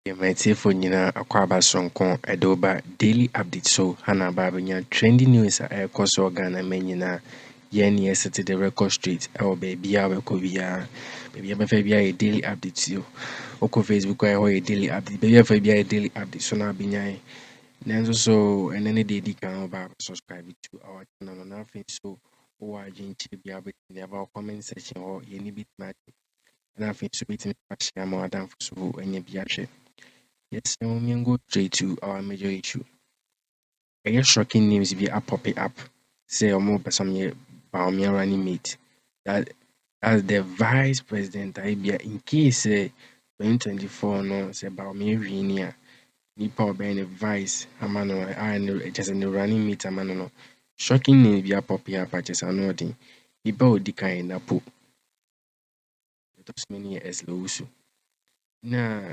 Yeah, my telephone, Akwaba Sonko, Edoba, daily update. So, Hana Babanya, trending news, course organ, and yen yes to the record street, or baby, I will go via baby, I'm a daily update. You, Oko Facebook, I a daily update, baby, if I be a daily update, so now be nyai. Nanzo so, and any day, can about subscribe to our channel, nothing so. Or I didn't be able to have our comment section or any bit match. And I think so, beating more than for so any be. Yes, now we can go straight to our major issue. A shocking news be a popping up. Say or more person here Bawumia running mate. That as the vice president I be in case 2024 no say Bawumia winia nipa obey the vice amano I know just in the running mate amano no. Shocking news be a popping up at just another. Nipa odi kan NAPO. Let us many years low so. Na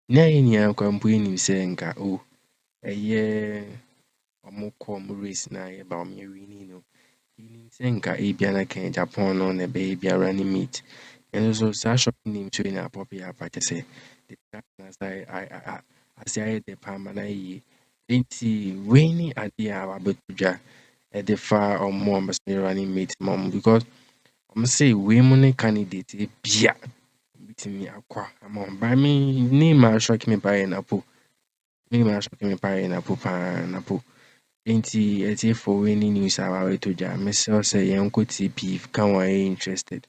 yɛ nyinaa kwa mpo yɛnim sɛ nka ɛyɛ ɔmo kɔ ɔmo race na yɛba ɔmo yɛwini no yɛnim sɛ nka ebia na ka Japan no na ɛbɛyɛ bia running mate ɛno so saa shocking name so na apɔpe yɛ apa kyɛ sɛ discussion ase ayɛ dɛ paa ma no ayɛ yie nti wei ne adeɛ a wabɛto dwa ɛde fa ɔmo a ɔmbɛsɛ yɛ running mate ma ɔmo because ɔmo sɛ wei mu ne candidate ebia bitimi akwa ama ɔmo but me name a shock me paa yɛ NAPO. Me ma shock me paa yɛ NAPO paa NAPO. Nti ɛtiefoɔ wei ne news a wɔabɛtɔ dwa mesrɛ sɛ yɛnkɔ tie pii ka wɔn a ɛyɛ interested.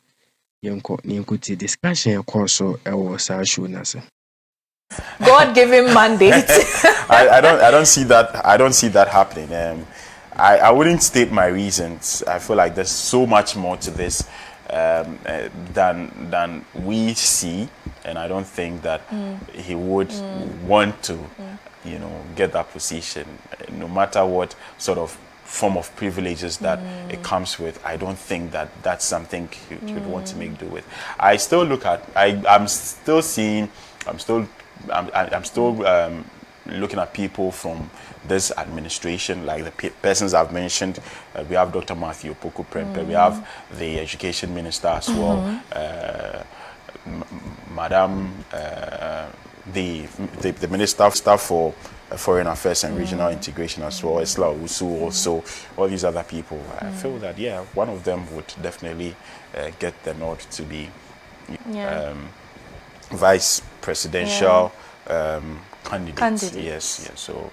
Yɛnkɔ na yɛnkɔ tie discussion a ɛkɔɔ so ɛwɔ saa show no ase. God given mandate. I don't see that. I don't see that happening. I wouldn't state my reasons. I feel like there's so much more to this than we see, and I don't think that he would want to, get that position, no matter what sort of form of privileges that it comes with. I don't think that that's something he would want to make do with. I still look at. I'm still seeing. I'm still looking at people from this administration, like the persons I've mentioned. We have Dr. Matthew Opoku Prempeh. We have the education minister as well, Madam, the minister for foreign affairs and regional integration as well, Esla Usu also, all these other people. I feel that one of them would definitely get the nod to be vice presidential candidate. Yes. So.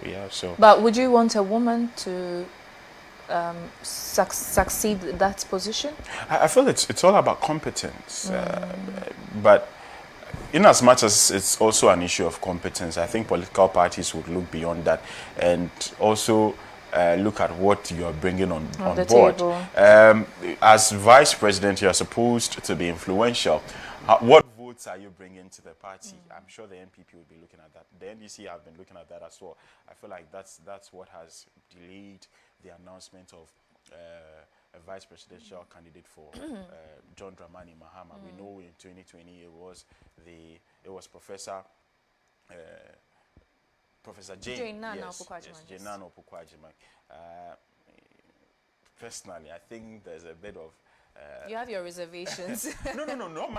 But would you want a woman to succeed that position? I feel it's all about competence, but in as much as it's also an issue of competence, I think political parties would look beyond that and also look at what you are bringing on board. As vice president, you are supposed to be influential. What votes are you bringing to the party? I'm sure the NPP will be looking at that. The NDC have been looking at that as well. I feel like that's what has delayed the announcement of a vice presidential candidate for John Dramani Mahama. We know in 2020 it was Professor Jane Nana Opoku-Agyeman. Personally, I think there's a bit of you have your reservations. No, not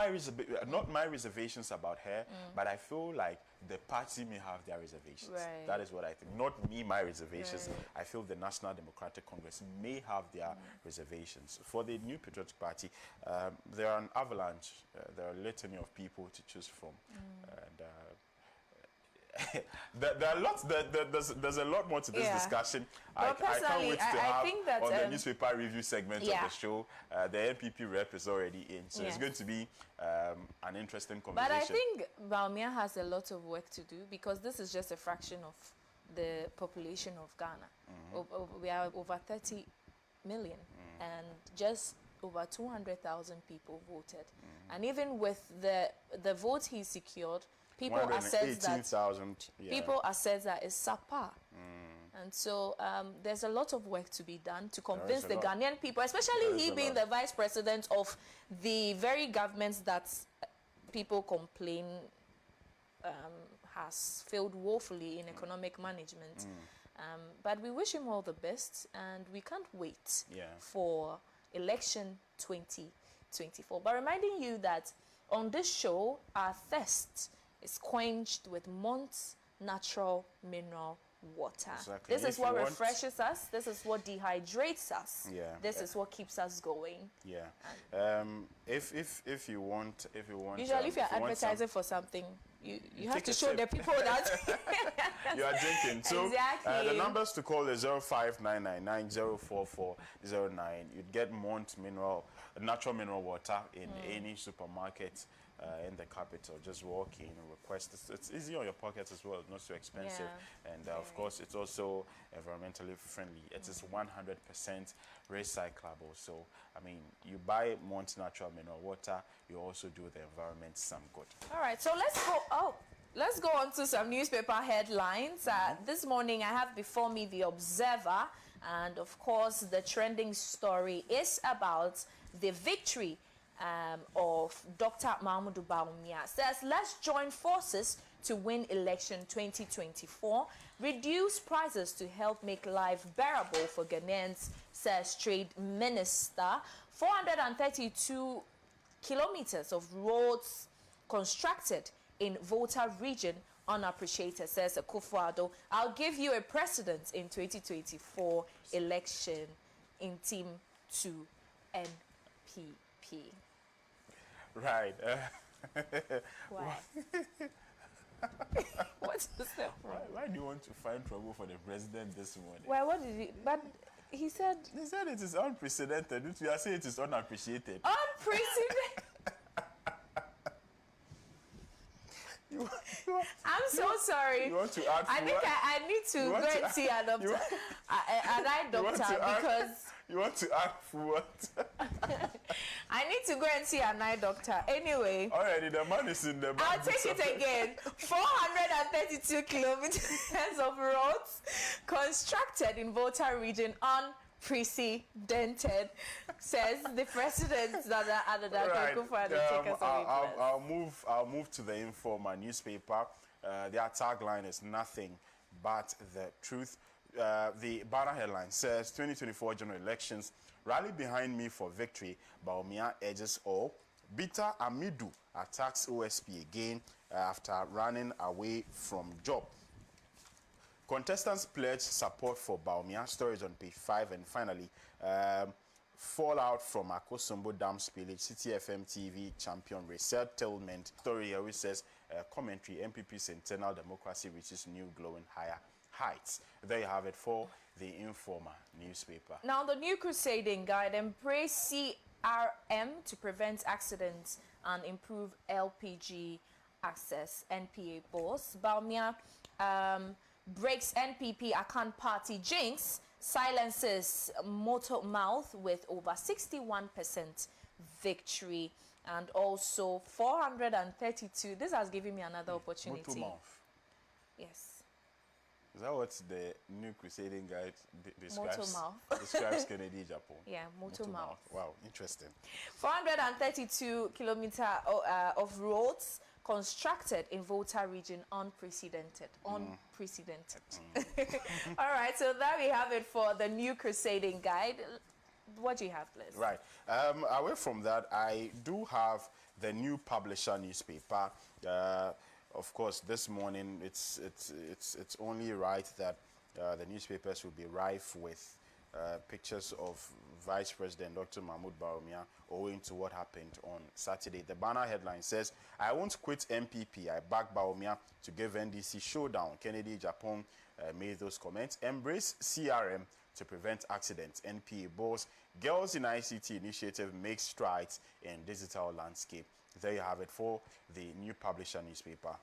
my reservations about her, but I feel like the party may have their reservations. Right. That is what I think. Not me, my reservations. Right. I feel the National Democratic Congress may have their reservations. For the New Patriotic Party, there are an avalanche. There are a litany of people to choose from. And there are lots. There's a lot more to this discussion. I can't wait to have on the newspaper review segment of the show. The NPP rep is already in, so it's going to be an interesting conversation. But I think Bawumia has a lot of work to do because this is just a fraction of the population of Ghana. We are over 30 million, and just over 200,000 people voted. And even with the vote he secured, people assess that it's subpar. And so there's a lot of work to be done to convince the Ghanaian people, especially he being the vice president of the very governments that people complain has failed woefully in economic management. But we wish him all the best, and we can't wait for election 2024. But reminding you that on this show, our thirst is quenched with Mont's natural mineral water. Exactly. This is what refreshes us. This is what dehydrates us. Yeah. This is what keeps us going. Yeah. If you want, usually if you're advertising for something, you have to show the people that you are drinking. So exactly. The numbers to call is 0599904409. You'd get Mont natural mineral water in any supermarket in the capital. Just walk in and request. It's easy on your pocket as well, not so expensive. Yeah. And of course, it's also environmentally friendly. It is 100% recyclable. So, I mean, you buy Mont natural mineral water, you also do the environment some good. All right, so let's go on to some newspaper headlines. This morning, I have before me the Observer, and of course, the trending story is about the victory of Dr. Mahmoud Bawumia. Says, let's join forces to win election 2024, reduce prices to help make life bearable for Ghanaians, says Trade Minister. 432 kilometers of roads constructed in Volta region unappreciated, says Akufo-Addo. I'll give you a precedent in 2024 election in Team 2 NPP. Right. Why? What's the step? Why do you want to find trouble for the president this morning? Well, what did he? But he said it is unprecedented. You are saying it is unappreciated. Unprecedented. I'm so sorry. You want to add? I think I need to go and see an doctor, an eye doctor, because you want to add for what? I need to go and see an eye doctor. Anyway, already the man is in the. I'll take it again. 432 kilometers of roads constructed in Volta region unprecedented, says the president. I'll move to the Informer newspaper. Their tagline is nothing but the truth. The banner headline says 2024 general elections, rally behind me for victory. Bawumia edges all. Bita Amidu attacks OSP again after running away from job. Contestants pledge support for Bawumia. Stories on page 5. And finally, fallout from Akosombo Dam spillage. City FM TV champion resettlement. Story here which says commentary, MPP's internal democracy reaches new glowing higher heights. There you have it for the Informer newspaper. Now, the new crusading guide, embrace CRM to prevent accidents and improve LPG access. NPA boss Bawumia breaks NPP Akan party jinx, silences Motor Mouth with over 61% victory, and also 432. This has given me another opportunity. Motor Mouth. Yes. Is that what the new crusading guide describes? Motor Mouth. Describes Kennedy, Japan. Yeah, Motor Mouth. Wow, interesting. 432 kilometers of roads constructed in Volta region, unprecedented. Unprecedented. All right, so there we have it for the new crusading guide. What do you have, Liz? Right. Away from that, I do have the new publisher newspaper. Of course, this morning it's only right that the newspapers will be rife with pictures of Vice President Dr. Mahmoud Bawumia owing to what happened on Saturday. The banner headline says, I won't quit MPP. I back Bawumia to give NDC showdown. Kennedy, Japan made those comments. Embrace CRM to prevent accidents. NPA boss. Girls in ICT initiative makes strides in digital landscape. There you have it for the new publisher newspaper.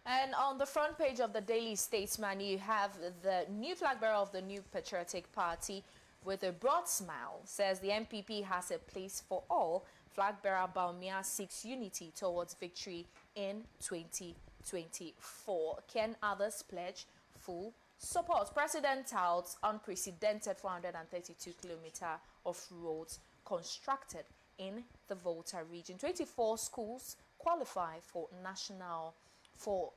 And on the front page of the Daily Statesman, you have the new flag bearer of the new Patriotic Party with a broad smile. Says the MPP has a place for all. Flag bearer Bawumia seeks unity towards victory in 2024. Can others pledge full support? President touts unprecedented 432 kilometers of roads constructed in the Volta region. 24 schools qualify for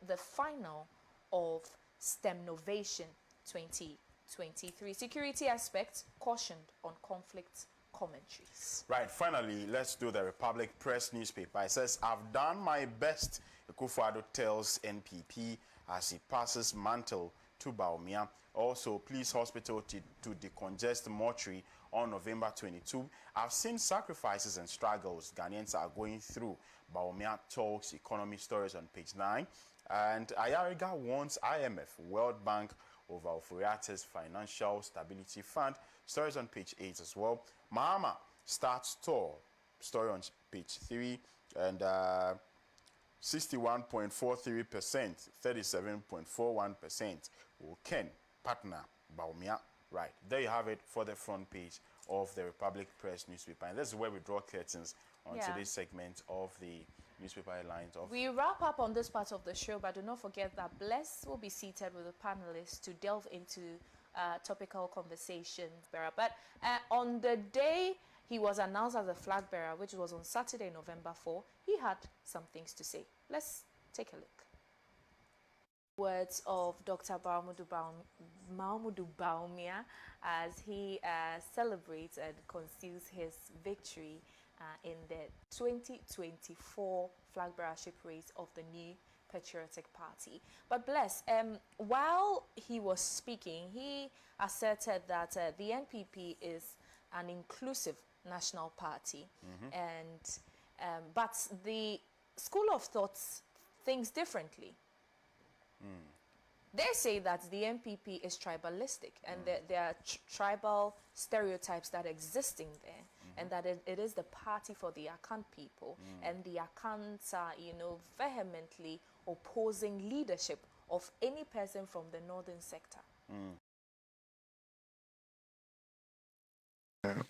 the final of STEM Novation 2023. Security aspects cautioned on conflict commentaries. Right, finally, let's do the Republic Press newspaper. It says, I've done my best, Akufo-Addo tells NPP as he passes mantle to Bawumia. Also, police hospital to decongest mortuary on November 22. I've seen sacrifices and struggles Ghanaians are going through. Bawumia talks economy stories on page 9. And Ayariga warns IMF, World Bank over Oforiate's Financial Stability Fund. Stories on page 8 as well. Mahama starts tour. Story on page 3. And 61.43%, 37.41% will Ken partner Bawumia. Right, there you have it for the front page of the Republic Press newspaper. And this is where we draw curtains on today's segment of the newspaper headlines. We wrap up on this part of the show, but do not forget that Bless will be seated with the panelists to delve into topical conversations. But on the day he was announced as a flag bearer, which was on Saturday, November 4, he had some things to say. Let's take a look. Words of Dr. Mahamudu Bawumia as he celebrates and conceals his victory in the 2024 flag bearership race of the New Patriotic Party. But Bless, while he was speaking, he asserted that the NPP is an inclusive national party, and but the school of thought thinks differently. They say that the NPP is tribalistic, and there are tribal stereotypes that exist in there, and that it is the party for the Akan people, and the Akans are, vehemently opposing leadership of any person from the northern sector.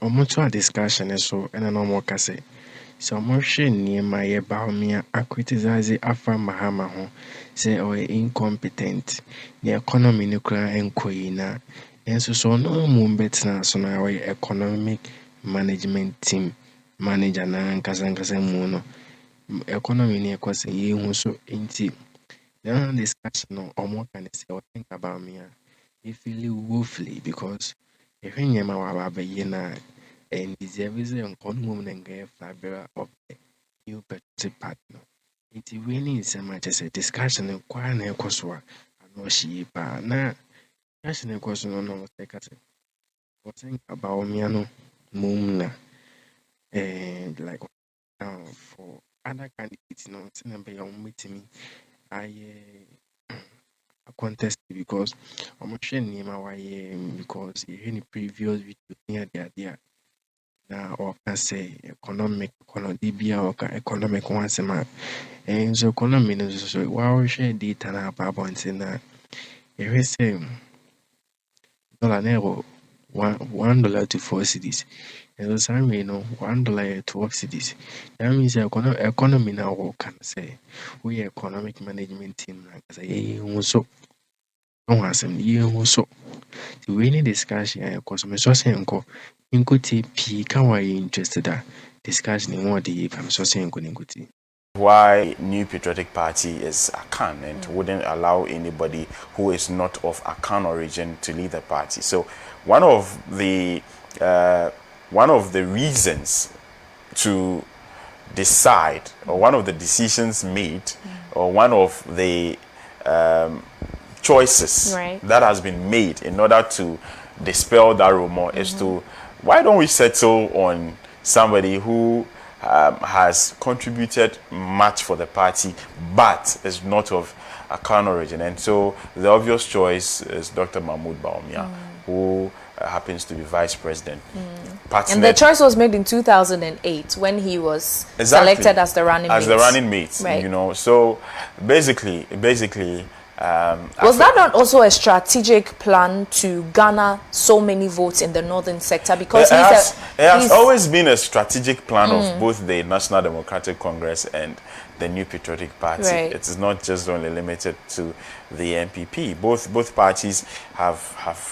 Omoto discussion so ena no mo kase. So mo hwe niema ye Bawumia criticize Afra Mahama ho say o incompetent. The economy no kra enkoyi na. Enso so no mo betna so na we economic management team manager na nkasa mu no. Economy ni ekwase ye hu so enti. The discussion no omo kan say o think about me. He feel woefully because if you and deserves a common and gay flag of the New Patriotic Partner. It really is a much as a discussion of quite a coswa. I know she pa na asking a question on no take us. What think about Miano Mumna and like for other candidates, no, it's not be on meeting me. I contest because I'm sure Nima why because any previous video near there now or can say economic economic once a month and so economy is so wow share data na about na if say dollar never $1 to 4 cities and so $1 to 12 cities. That means economy now can say we economic management team like say so so the any discussion because me so say nko P can why interested that discussion in what the I'm so saying nko why New Patriotic Party is Akan and wouldn't allow anybody who is not of Akan origin to lead the party. So one of the reasons to decide, or one of the decisions made, or one of the choices that has been made in order to dispel that rumor is to, why don't we settle on somebody who has contributed much for the party but is not of Akan origin? And so the obvious choice is Dr. Mahamudu Bawumia, who happens to be vice president. And the choice was made in 2008 when he was selected as the running mate. Right. So basically was that not also a strategic plan to garner so many votes in the northern sector? Because it has always been a strategic plan of both the National Democratic Congress and the New Patriotic Party. Right. It is not just only limited to the NPP. Both parties have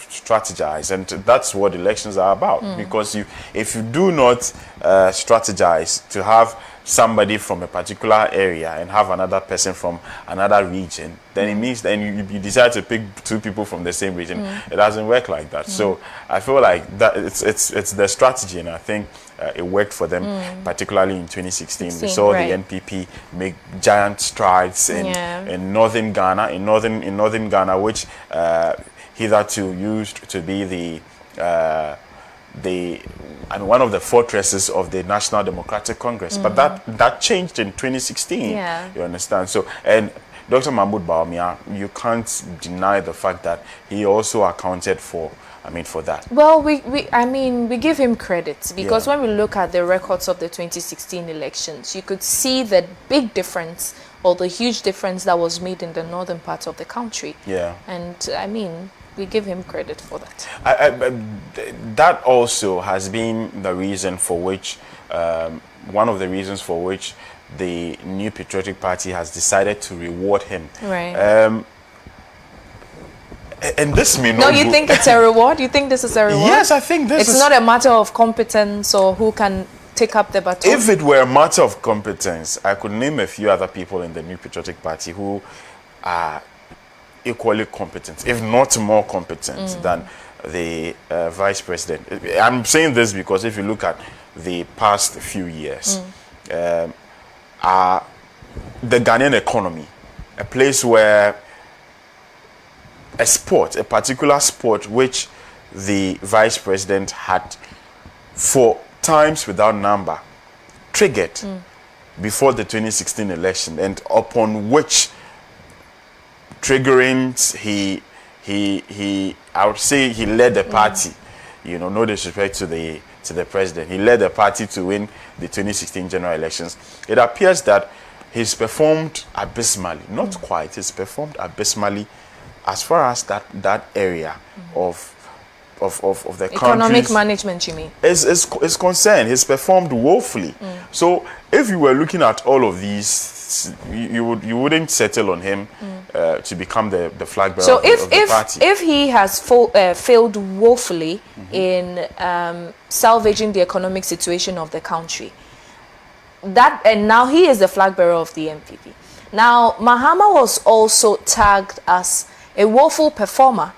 strategized, and that's what elections are about. Because if you do not strategize to have somebody from a particular area and have another person from another region, then it means then you decide to pick two people from the same region. It doesn't work like that. So I feel like that it's the strategy, and I think it worked for them, particularly in 2016. We saw the NPP make giant strides in northern Ghana, in northern Ghana, which hitherto used to be one of the fortresses of the National Democratic Congress. But that changed in 2016. You understand? So, and Dr. Mahmoud Bawumia, you can't deny the fact that he also accounted for, for that. Well, we give him credit, because when we look at the records of the 2016 elections, you could see the big difference, or the huge difference that was made in the northern part of the country. And we give him credit for that. That also has been the reason for which, one of the reasons for which the New Patriotic Party has decided to reward him. And this may not. No, you think it's a reward? You think this is a reward? Yes, I think this is. It's not a matter of competence or who can take up the baton. If it were a matter of competence, I could name a few other people in the New Patriotic Party who are equally competent, if not more competent than the vice president. I'm saying this because if you look at the past few years, the Ghanaian economy, a place where a particular sport which the vice president had for times without number triggered before the 2016 election, and upon which I would say he led the party, no disrespect to the president. He led the party to win the 2016 general elections. It appears that he's performed abysmally, not quite, he's performed abysmally as far as that area of the economic management, you mean, is concerned. He's performed woefully. So if you were looking at all of these, you wouldn't settle on him to become the flag bearer of the party. If he has failed woefully in salvaging the economic situation of the country, and now he is the flag bearer of the MPP. Now Mahama was also tagged as a woeful performer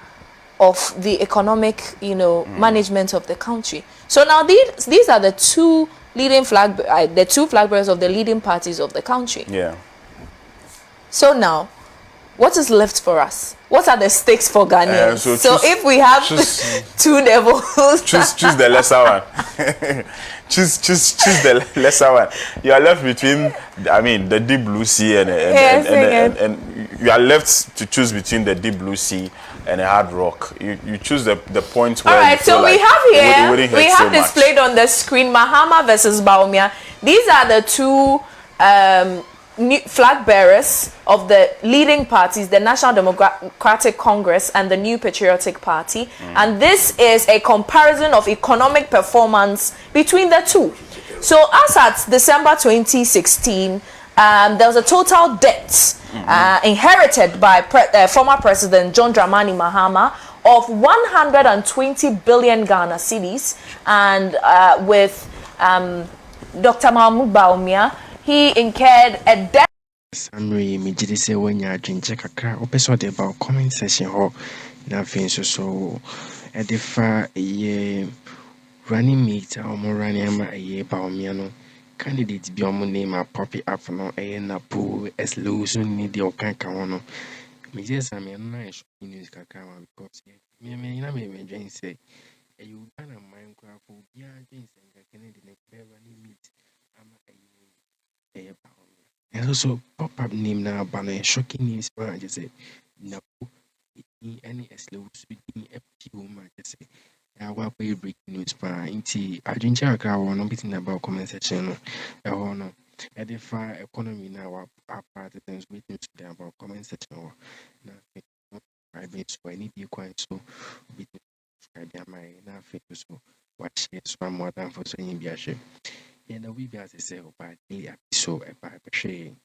of the economic, management of the country. So now these are the two leading flag bearers of the leading parties of the country. So now, what is left for us? What are the stakes for Ghanaians? So if we have two devils, choose the lesser one. choose the lesser one. You are left between, the deep blue sea and you are left to choose between the deep blue sea and a hard rock. You choose the point where. All right, so we have here, we have displayed on the screen Mahama versus Bawumia. These are the two flag bearers of the leading parties, the National Democratic Congress and the New Patriotic Party. And this is a comparison of economic performance between the two. So as at December 2016, there was a total debt inherited by former President John Dramani Mahama of 120 billion Ghana cedis, and with Dr. Mahmoud Bawumia, he incurred a debt. Summary, me jidi se wanya adwenche kakra opeso de about comment section ho na fin so edifa ye running mate or running ama ye Bawumia no candidate bi omo name a poppy up no NAPO as low so need the okanka no me just am na news kakra because me na me dwen say you can mind craft bia dwen say Kennedy ne be running mate ama ye and also pop-up name now banner shocking news for just say no any slow speaking woman just say I will be breaking news for inti I drink a crowd or not beating about comment section no edify economy now our partisans waiting to them about comment section or private so any be quite so be subscribe my now so watch it one more time for so in be a share. And we be as I say, about daily episode about sharing.